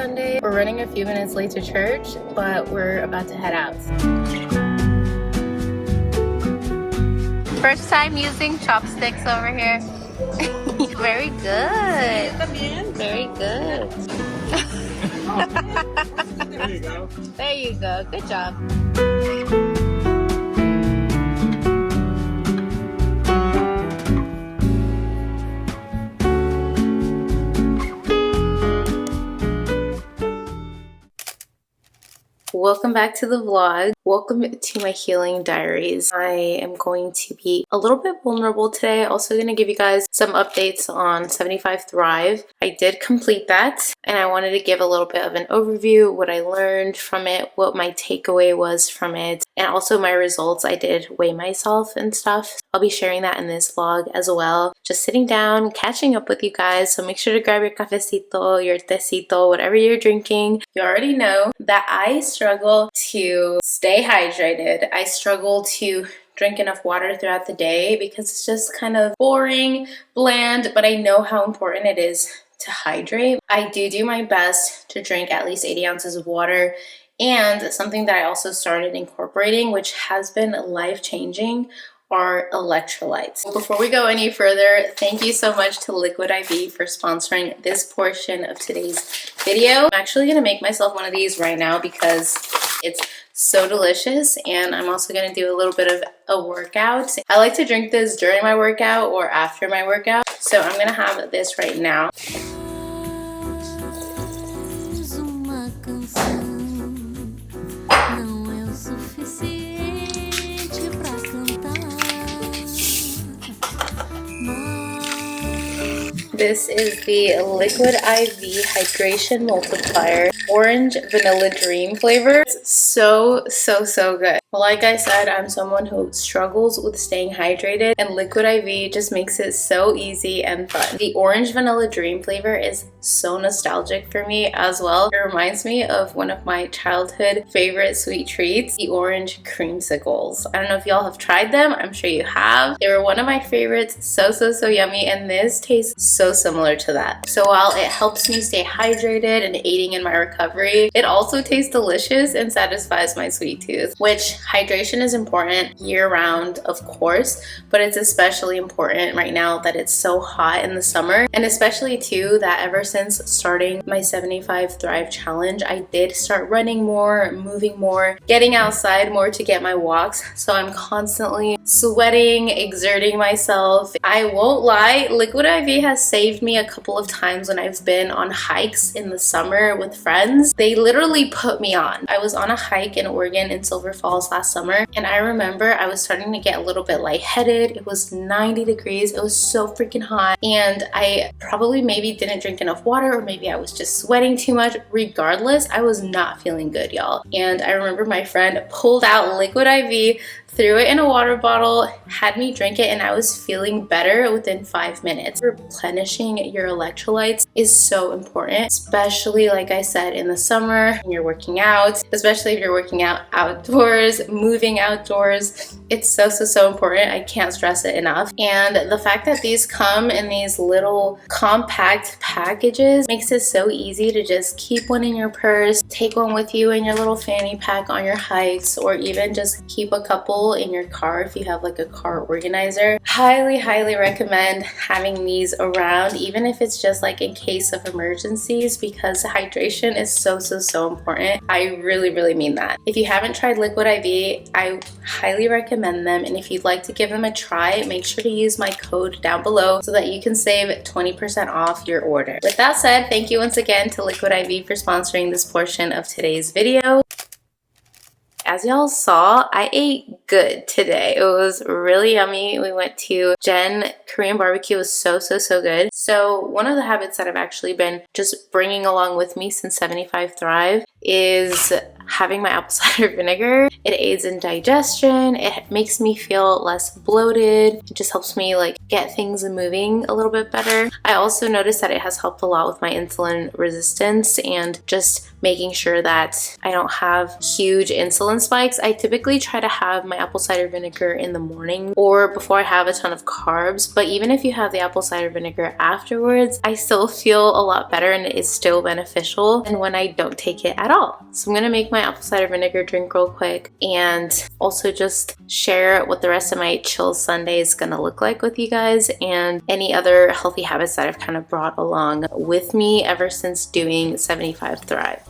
Sunday. We're running a few minutes late to church, but we're about to head out. First time using chopsticks over here. Very good. Very good. There you go. There you go. Good job. Welcome back to the vlog. Welcome to my healing diaries. I am going to be a little bit vulnerable today. Also going to give you guys some updates on 75 Thrive. I did complete that and I wanted to give a little bit of an overview, what I learned from it, what my takeaway was from it, and also my results. I did weigh myself and stuff. I'll be sharing that in this vlog as well. Just sitting down, catching up with you guys. So make sure to grab your cafecito, your tecito, whatever you're drinking. You already know that I struggle to stay hydrated. I struggle to drink enough water throughout the day because it's just kind of boring, bland, but I know how important it is to hydrate. I do my best to drink at least 80 ounces of water. And something that I also started incorporating, which has been life-changing, are electrolytes. Before we go any further, thank you so much to Liquid IV for sponsoring this portion of today's video. I'm actually gonna make myself one of these right now because it's so delicious, and I'm also gonna do a little bit of a workout. I like to drink this during my workout or after my workout, so I'm gonna have this right now. This is the Liquid IV Hydration Multiplier Orange Vanilla Dream flavor. It's so good. Like I said, I'm someone who struggles with staying hydrated, and Liquid IV just makes it so easy and fun. The Orange Vanilla Dream flavor is so nostalgic for me as well. It reminds me of one of my childhood favorite sweet treats, the orange creamsicles. I don't know if y'all have tried them. I'm sure you have. They were one of my favorites. So yummy, and this tastes so similar to that. So while it helps me stay hydrated and aiding in my recovery, it also tastes delicious and satisfies my sweet tooth, which hydration is important year-round, of course, but it's especially important right now that it's so hot in the summer, and especially too that ever since starting my 75 Thrive challenge, I did start running more, moving more, getting outside more to get my walks, so I'm constantly sweating, exerting myself. I won't lie, Liquid IV has saved me a couple of times when I've been on hikes in the summer with friends. They literally put me on. I was on a hike in Oregon in Silver Falls last summer, and I remember I was starting to get a little bit lightheaded. It was 90 degrees. It was so freaking hot, and I probably maybe didn't drink enough water, or maybe I was just sweating too much. Regardless, I was not feeling good, y'all. And I remember my friend pulled out Liquid IV, threw it in a water bottle, had me drink it, and I was feeling better within 5 minutes. Replenishing your electrolytes is so important, especially like I said in the summer when you're working out, especially if you're working out outdoors, moving outdoors. It's so important. I can't stress it enough. And the fact that these come in these little compact packages makes it so easy to just keep one in your purse, take one with you in your little fanny pack on your hikes, or even just keep a couple in your car if you have like a car organizer. Highly recommend having these around, even if it's just like in case of emergencies, because hydration is so important. I really mean that. If you haven't tried Liquid IV, I highly recommend them, and if you'd like to give them a try, make sure to use my code down below so that you can save 20% off your order. With that said, thank you once again to Liquid IV for sponsoring this portion of today's video. As y'all saw, I ate good today. It was really yummy. We went to Jen Korean barbecue. It was so good. So one of the habits that I've actually been just bringing along with me since 75 Thrive is having my apple cider vinegar, it aids in digestion. It makes me feel less bloated. It just helps me like get things moving a little bit better. I also noticed that it has helped a lot with my insulin resistance and just making sure that I don't have huge insulin spikes. I typically try to have my apple cider vinegar in the morning or before I have a ton of carbs, but even if you have the apple cider vinegar afterwards, I still feel a lot better and it is still beneficial than when I don't take it at all. So I'm gonna make my apple cider vinegar drink real quick and also just share what the rest of my chill Sunday is gonna look like with you guys and any other healthy habits that I've kind of brought along with me ever since doing 75 Thrive.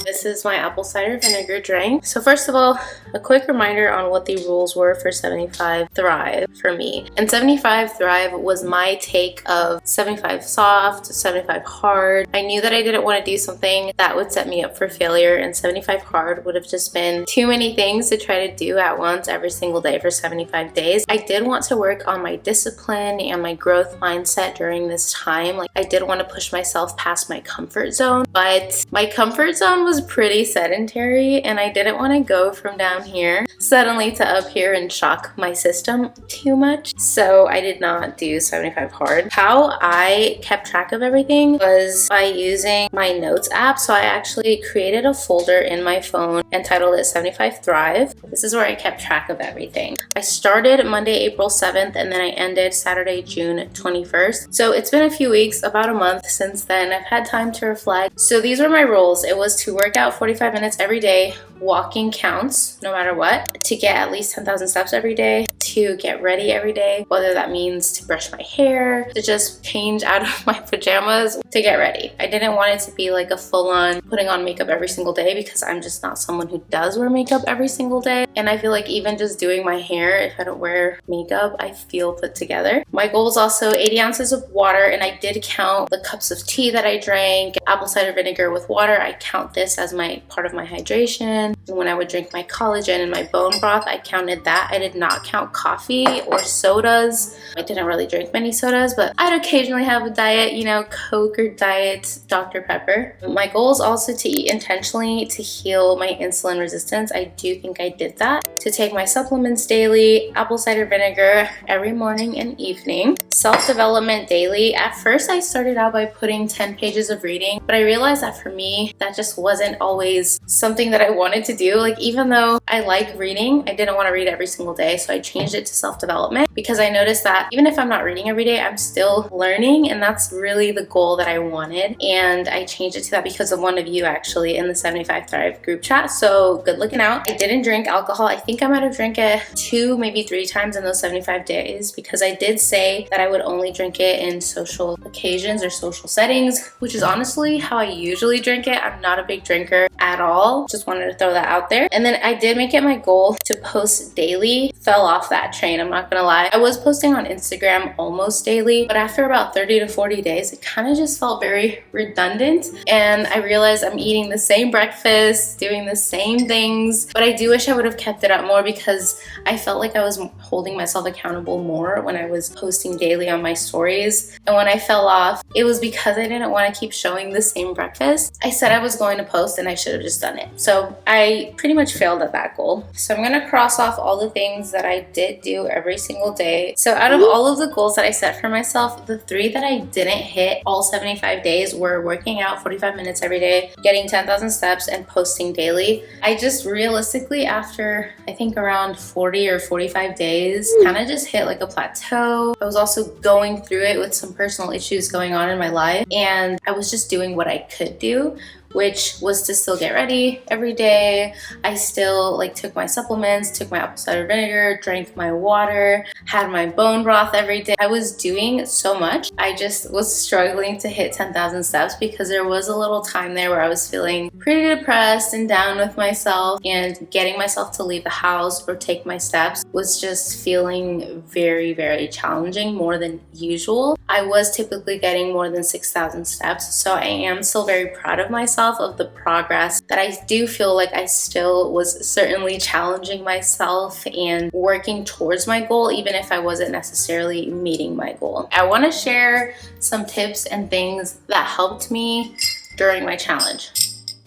This is my apple cider vinegar drink. So first of all, a quick reminder on what the rules were for 75 Thrive for me. And 75 Thrive was my take of 75 soft, 75 hard. I knew that I didn't want to do something that would set me up for failure, and 75 hard would have just been too many things to try to do at once every single day for 75 days. I did want to work on my discipline and my growth mindset during this time. Like I did want to push myself past my comfort zone, but my comfort zone was pretty sedentary and I didn't want to go from down here suddenly to up here and shock my system too much. So I did not do 75 hard. How I kept track of everything was by using my notes app. So I actually created a folder in my phone and titled it 75 Thrive. This is where I kept track of everything. I started Monday, April 7th, and then I ended Saturday, June 21st. So it's been a few weeks, about a month since then. I've had time to reflect. So these were my rules. It was to work out 45 minutes every day. Walking counts no matter what. To get at least 10,000 steps every day. To get ready every day, whether that means to brush my hair, to just change out of my pajamas, to get ready. I didn't want it to be like a full-on putting on makeup every single day because I'm just not someone who does wear makeup every single day. And I feel like even just doing my hair, if I don't wear makeup, I feel put together. My goal was also 80 ounces of water, and I did count the cups of tea that I drank. Apple cider vinegar with water, I count this as my part of my hydration. And when I would drink my collagen and my bone broth, I counted that. I did not count coffee or sodas. I didn't really drink many sodas, but I'd occasionally have a diet, you know, Coke or Diet Dr. Pepper. My goal is also to eat intentionally to heal my insulin resistance. I do think I did that. To take my supplements daily, apple cider vinegar every morning and evening. Self-development daily. At first, I started out by putting 10 pages of reading, but I realized that for me, that just wasn't always something that I wanted to do. Like, even though I like reading, I didn't want to read every single day, so I changed it to self-development because I noticed that even if I'm not reading every day, I'm still learning, and that's really the goal that I wanted. And I changed it to that because of one of you actually in the 75 Thrive group chat, so good looking out. I didn't drink alcohol. I think I might have drank it 2, maybe 3 times in those 75 days because I did say that I would only drink it in social occasions or social settings, which is honestly how I usually drink it. I'm not a big drinker at all. Just wanted to throw that out there. And then I did make it my goal to post daily. Fell off that train, I'm not gonna lie. I was posting on Instagram almost daily, but after about 30 to 40 days, it kind of just felt very redundant. And I realized I'm eating the same breakfast, doing the same things, but I do wish I would have kept it up more because I felt like I was holding myself accountable more when I was posting daily on my stories. And when I fell off, it was because I didn't want to keep showing the same breakfast. I said I was going to post and I should have just done it. So I pretty much failed at that goal. So I'm gonna cross off all the things that I did do every single day. So out of all of the goals that I set for myself, the 3 that I didn't hit all 75 days were working out 45 minutes every day, getting 10,000 steps, and posting daily. I just realistically, after I think around 40 or 45 days, kind of just hit like a plateau. I was also going through it with some personal issues going on in my life, and I was just doing what I could do, which was to still get ready every day. I still took my supplements, took my apple cider vinegar, drank my water, had my bone broth every day. I was doing so much. I just was struggling to hit 10,000 steps because there was a little time there where I was feeling pretty depressed and down with myself, and getting myself to leave the house or take my steps was just feeling very, very challenging, more than usual. I was typically getting more than 6,000 steps. So I am still very proud of myself, of the progress, that I do feel like I still was certainly challenging myself and working towards my goal, even if I wasn't necessarily meeting my goal. I want to share some tips and things that helped me during my challenge.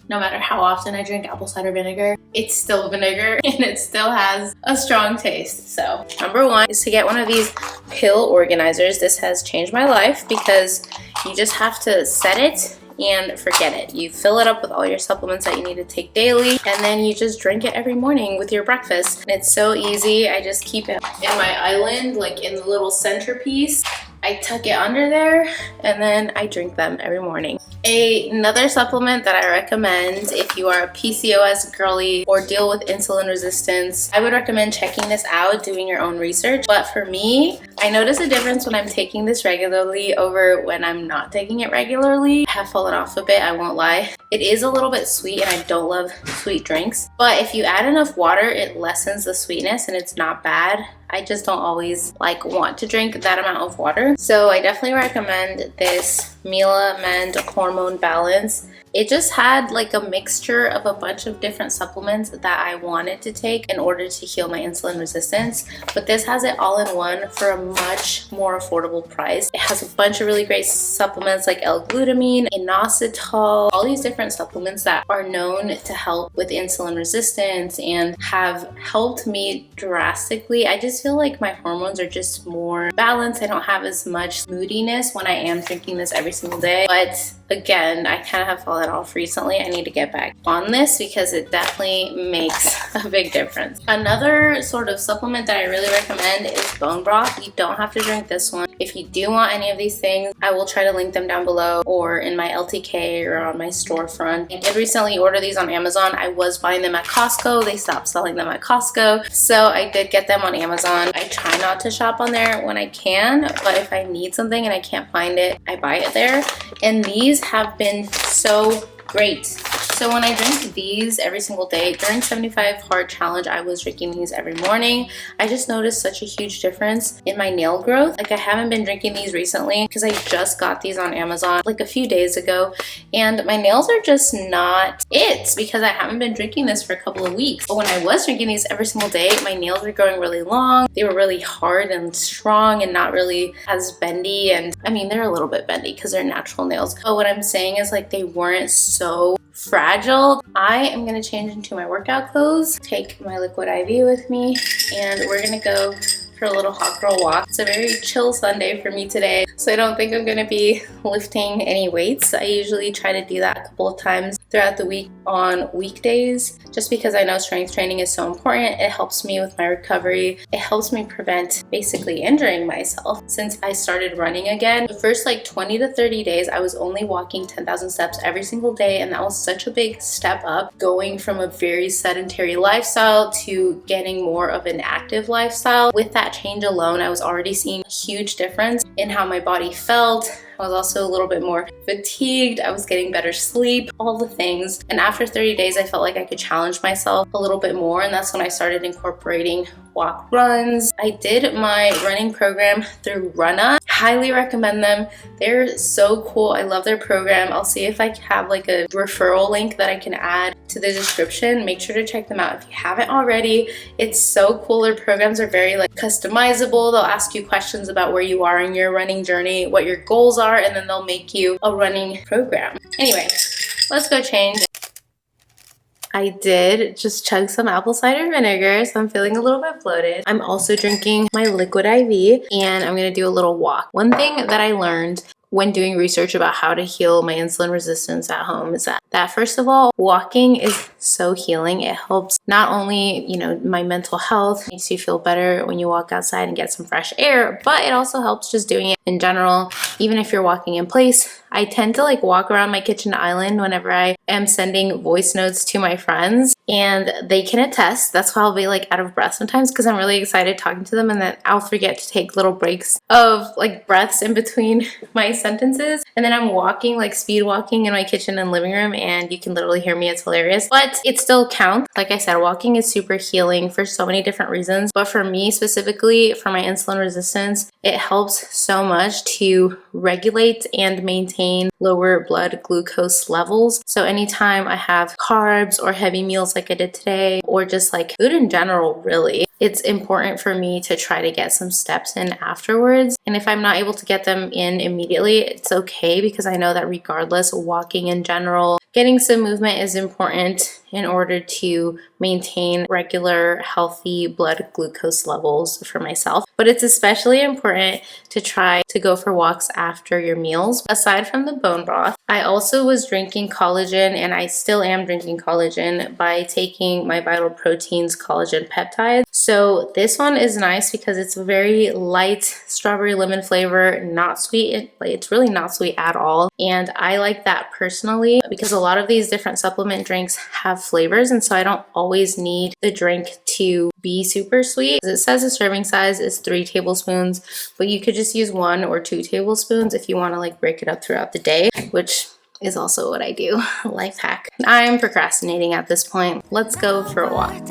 No matter how often I drink apple cider vinegar, it's still vinegar and it still has a strong taste. So number one is to get one of these pill organizers. This has changed my life because you just have to set it and forget it. You fill it up with all your supplements that you need to take daily, and then you just drink it every morning with your breakfast. And it's so easy. I just keep it in my island, like in the little centerpiece. I tuck it under there and then I drink them every morning. Another supplement that I recommend if you are a PCOS girly or deal with insulin resistance, I would recommend checking this out, doing your own research. But for me, I notice a difference when I'm taking this regularly over when I'm not taking it regularly. I have fallen off a bit, I won't lie. It is a little bit sweet and I don't love sweet drinks. But if you add enough water, it lessens the sweetness and it's not bad. I just don't always want to drink that amount of water. So I definitely recommend this Mila Mend Hormone Balance. It just had like a mixture of a bunch of different supplements that I wanted to take in order to heal my insulin resistance. But this has it all in one for a much more affordable price. It has a bunch of really great supplements like L-glutamine, inositol, all these different supplements that are known to help with insulin resistance and have helped me drastically. I just feel like my hormones are just more balanced. I don't have as much moodiness when I am drinking this every single day. But again, I kind of have fallen off recently. I need to get back on this because it definitely makes a big difference. Another sort of supplement that I really recommend is bone broth. You don't have to drink this one. If you do want any of these things, I will try to link them down below or in my LTK or on my storefront. I did recently order these on Amazon. I was buying them at Costco. They stopped selling them at Costco. So I did get them on Amazon. I try not to shop on there when I can, but if I need something and I can't find it, I buy it there. And these have been so great. So when I drink these every single day, during 75 Hard Challenge, I was drinking these every morning. I just noticed such a huge difference in my nail growth. Like I haven't been drinking these recently because I just got these on Amazon like a few days ago. And my nails are just not it because I haven't been drinking this for a couple of weeks. But when I was drinking these every single day, my nails were growing really long. They were really hard and strong and not really as bendy. And I mean, they're a little bit bendy because they're natural nails. But what I'm saying is like they weren't so fragile. I am gonna change into my workout clothes, take my liquid IV with me, and we're gonna go for a little hot girl walk. It's a very chill Sunday for me today, so I don't think I'm gonna be lifting any weights. I usually try to do that a couple of times throughout the week on weekdays, just because I know strength training is so important. It helps me with my recovery. It helps me prevent basically injuring myself. Since I started running again, the first 20 to 30 days, I was only walking 10,000 steps every single day, and that was such a big step up, going from a very sedentary lifestyle to getting more of an active lifestyle. With that change alone, I was already seeing a huge difference in how my body felt. I was also a little bit more fatigued. I was getting better sleep, all the things. And after 30 days, I felt like I could challenge myself a little bit more. And that's when I started incorporating walk runs. I did my running program through Runna. Highly recommend them. They're so cool. I love their program. I'll see if I have a referral link that I can add to the description. Make sure to check them out if you haven't already. It's so cool. Their programs are very customizable. They'll ask you questions about where you are in your running journey, what your goals are, and then they'll make you a running program. Anyway, let's go change. I did just chug some apple cider vinegar, so I'm feeling a little bit bloated. I'm also drinking my liquid IV, and I'm gonna do a little walk. One thing that I learned when doing research about how to heal my insulin resistance at home is that first of all, walking is so healing. It helps not only, my mental health, makes you feel better when you walk outside and get some fresh air, but it also helps just doing it in general. Even if you're walking in place, I tend to walk around my kitchen island whenever I am sending voice notes to my friends, and they can attest. That's why I'll be out of breath sometimes because I'm really excited talking to them, and then I'll forget to take little breaks of breaths in between my sentences, and then I'm walking speed walking in my kitchen and living room, and you can literally hear me. It's hilarious. But but it still counts. Like I said, walking is super healing for so many different reasons, but for me specifically, for my insulin resistance, it helps so much to regulate and maintain lower blood glucose levels. So anytime I have carbs or heavy meals like I did today, or just like food in general, really, it's important for me to try to get some steps in afterwards. And if I'm not able to get them in immediately, it's okay, because I know that regardless, walking in general, getting some movement is important in order to maintain regular, healthy blood glucose levels for myself. But it's especially important to try to go for walks after your meals. Aside from the bone broth, I also was drinking collagen, and I still am drinking collagen by taking my Vital Proteins collagen peptides. So this one is nice because it's a very light strawberry lemon flavor, not sweet. It's really not sweet at all. And I like that personally because a lot of these different supplement drinks have flavors, and so I don't always need the drink to be super sweet. It says the serving size is 3 tablespoons, but you could just use 1 or 2 tablespoons if you want to like break it up throughout the day, which is also what I do. Life hack. I'm procrastinating at this point. Let's go for a walk.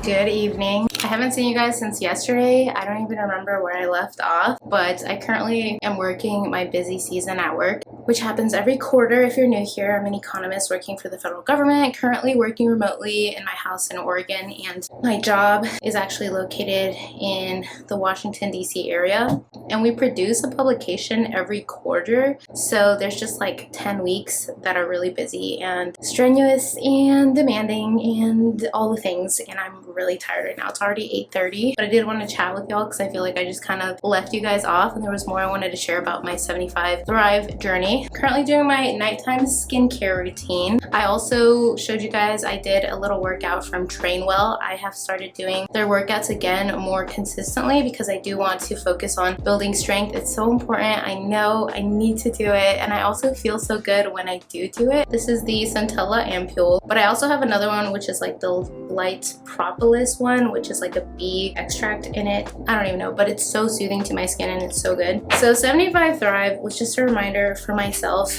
Good evening. I haven't seen you guys since yesterday. I don't even remember where I left off, but I currently am working my busy season at work, which happens every quarter. If you're new here, I'm an economist working for the federal government, currently working remotely in my house in Oregon, and my job is actually located in the Washington, D.C. area, and we produce a publication every quarter. So there's just like 10 weeks that are really busy and strenuous and demanding and all the things, and I'm really tired right now. It's already 8:30, but I did want to chat with y'all because I feel like I just kind of left you guys off, and there was more I wanted to share about my 75 Thrive journey. Currently doing my nighttime skincare routine. I also showed you guys I did a little workout from Train Well. I have started doing their workouts again more consistently because I do want to focus on building strength. It's so important. I know I need to do it, and I also feel so good when I do it. This is the Centella Ampule, but I also have another one which is like the light propolis one, which is like a bee extract in it. I don't even know, but it's so soothing to my skin and it's so good. So 75 Thrive was just a reminder for myself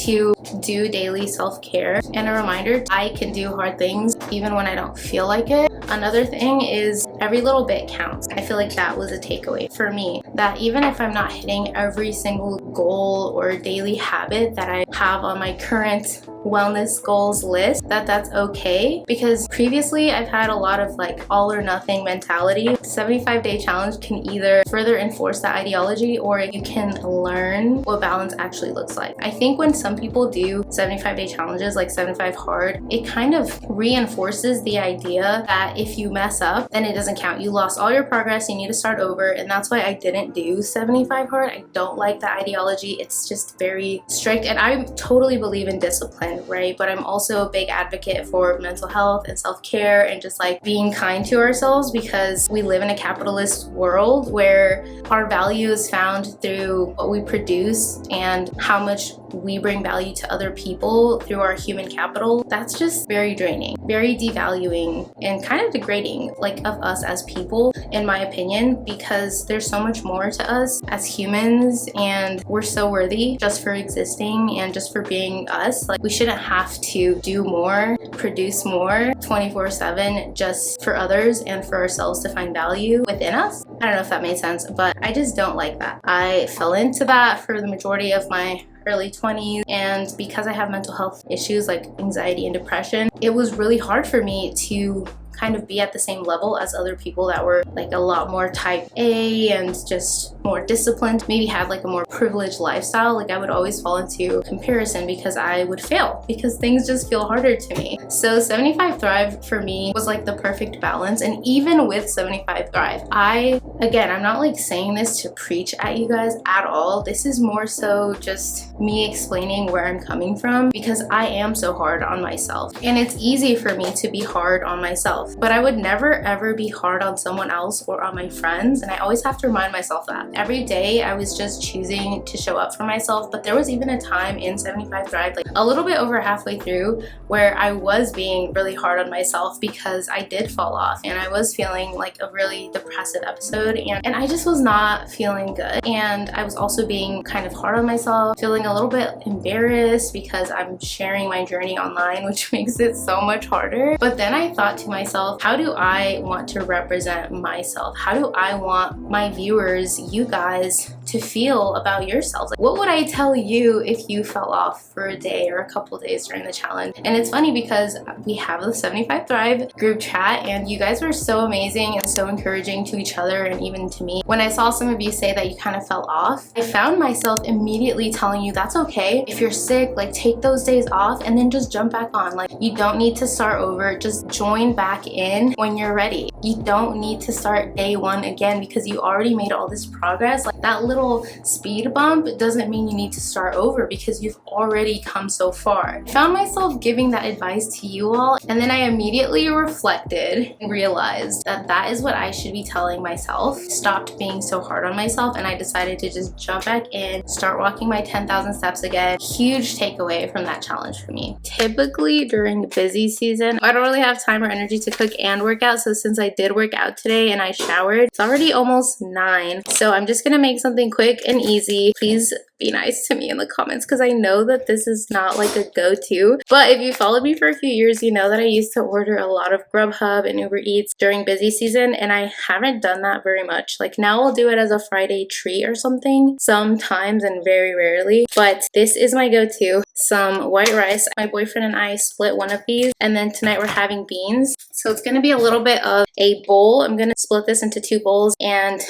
to do daily self-care, and a reminder I can do hard things even when I don't feel like it. Another thing is every little bit counts. I feel like that was a takeaway for me, that even if I'm not hitting every single goal or daily habit that I have on my current wellness goals list, that's okay, because previously I've had a lot of like all or nothing mentality. 75-day challenge can either further enforce that ideology, or you can learn what balance actually looks like. I think when some people do 75-day challenges like 75 hard, it kind of reinforces the idea that if you mess up, then it doesn't count. You lost all your progress, you need to start over, and that's why I didn't do 75 hard. I don't like the ideology. It's just very strict, and I totally believe in discipline, right? But I'm also a big advocate for mental health and self-care and just like being kind to ourselves, because we live in a capitalist world where our value is found through what we produce and how much we bring value to other people through our human capital. That's just very draining, very devaluing, and kind of degrading like of us as people, in my opinion, because there's so much more to us as humans, and we're so worthy just for existing and just for being us. Like, we shouldn't have to do more, produce more 24/7 just for others and for ourselves to find value within us. I don't know if that made sense, but I just don't like that. I fell into that for the majority of my early 20s, and because I have mental health issues like anxiety and depression, it was really hard for me to kind of be at the same level as other people that were like a lot more type A and just more disciplined, maybe had like a more privileged lifestyle, like I would always fall into comparison because I would fail because things just feel harder to me. So 75 Thrive for me was like the perfect balance. And even with 75 Thrive, I'm not like saying this to preach at you guys at all. This is more so just me explaining where I'm coming from, because I am so hard on myself and it's easy for me to be hard on myself, but I would never ever be hard on someone else or on my friends. And I always have to remind myself that every day I was just choosing to show up for myself. But there was even a time in 75 Thrive, like a little bit over halfway through, where I was being really hard on myself because I did fall off and I was feeling like a really depressive episode, and I just was not feeling good. And I was also being kind of hard on myself, feeling a little bit embarrassed because I'm sharing my journey online, which makes it so much harder. But then I thought to myself, how do I want to represent myself? How do I want my viewers, you guys, to feel about yourselves? Like, what would I tell you if you fell off for a day or a couple days during the challenge? And it's funny because we have the 75 Thrive group chat and you guys were so amazing and so encouraging to each other and even to me. When I saw some of you say that you kind of fell off, I found myself immediately telling you that's okay. If you're sick, like take those days off and then just jump back on. Like you don't need to start over, just join back in when you're ready. You don't need to start day one again because you already made all this progress. Like that little speed bump doesn't mean you need to start over because you've already come so far. I found myself giving that advice to you all, and then I immediately reflected and realized that that is what I should be telling myself. Stopped being so hard on myself, and I decided to just jump back in, start walking my 10,000 steps again. Huge takeaway from that challenge for me. Typically during busy season, I don't really have time or energy to cook and work out, so since I did work out today and I showered, it's already almost 9, so I'm just gonna make something quick and easy. Please be nice to me in the comments because I know that this is not like a go-to, but if you followed me for a few years, you know that I used to order a lot of Grubhub and Uber Eats during busy season, and I haven't done that very much. Like now I'll do it as a Friday treat or something sometimes and very rarely, but this is my go-to. Some white rice. My boyfriend and I split one of these, and then tonight we're having beans. So it's gonna be a little bit of a bowl. I'm gonna split this into 2 bowls and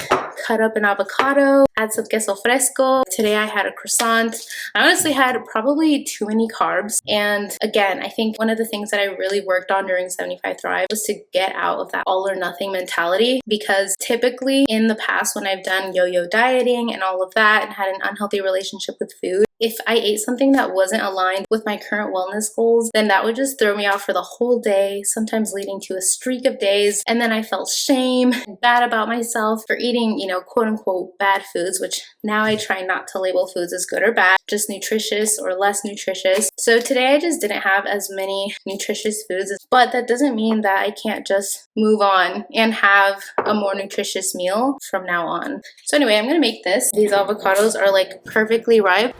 cut up an avocado, add some queso fresco. Today I had a croissant. I honestly had probably too many carbs. And again, I think one of the things that I really worked on during 75 Thrive was to get out of that all or nothing mentality, because typically in the past when I've done yo-yo dieting and all of that and had an unhealthy relationship with food, if I ate something that wasn't aligned with my current wellness goals, then that would just throw me off for the whole day, sometimes leading to a streak of days. And then I felt shame and bad about myself for eating, you know, quote unquote bad foods, which now I try not to label foods as good or bad, just nutritious or less nutritious. So today I just didn't have as many nutritious foods, but that doesn't mean that I can't just move on and have a more nutritious meal from now on. So anyway, I'm gonna make this. These avocados are like perfectly ripe.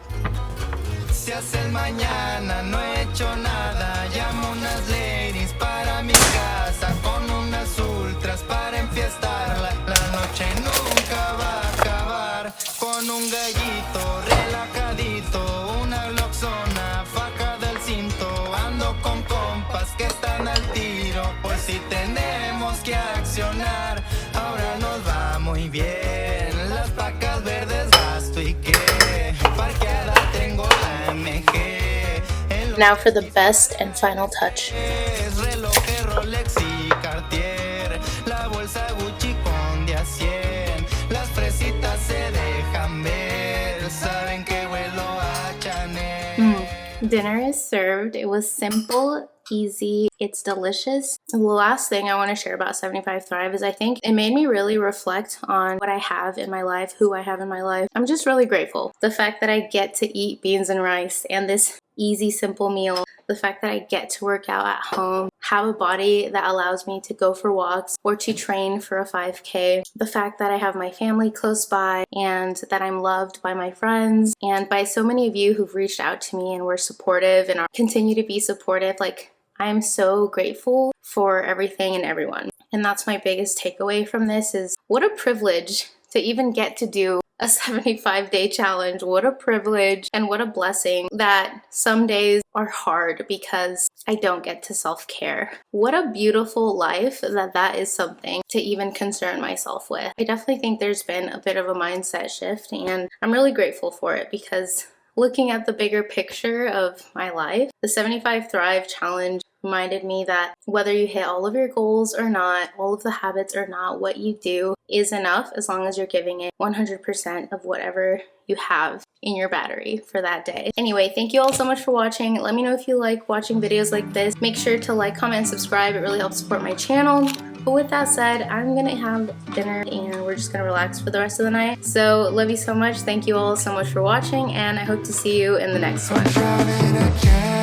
Si hace el mañana, no he hecho nada. Llamo unas ladies para mi casa con unas ultras para enfiestarla. La noche nunca va a acabar. Con un gallito relajadito, una gloxona, faja del cinto. Ando con compas que están al tiro, pues si tenemos que accionar. Ahora nos va muy bien. Las pacas verdes gasto y qué. Parqueada tengo la MG. Now for the best and final touch. Reloj Rolex y Cartier. La bolsa Gucci con de a 100. Las fresitas se dejan ver. Saben que huelo a Chanel. Dinner is served. It was simple, easy, it's delicious. The last thing I want to share about 75 Thrive is I think it made me really reflect on what I have in my life, who I have in my life. I'm just really grateful. The fact that I get to eat beans and rice and this easy, simple meal. The fact that I get to work out at home, have a body that allows me to go for walks or to train for a 5K. The fact that I have my family close by and that I'm loved by my friends and by so many of you who've reached out to me and were supportive and continue to be supportive. Like, I'm so grateful for everything and everyone. And that's my biggest takeaway from this is what a privilege to even get to do a 75-day challenge. What a privilege and what a blessing that some days are hard because I don't get to self-care. What a beautiful life that is something to even concern myself with. I definitely think there's been a bit of a mindset shift, and I'm really grateful for it because looking at the bigger picture of my life, the 75 Thrive Challenge reminded me that whether you hit all of your goals or not, all of the habits or not, what you do is enough as long as you're giving it 100% of whatever you have in your battery for that day. Anyway, thank you all so much for watching. Let me know if you like watching videos like this. Make sure to like, comment, and subscribe. It really helps support my channel. But with that said, I'm gonna have dinner and we're just gonna relax for the rest of the night. So love you so much. Thank you all so much for watching, and I hope to see you in the next one.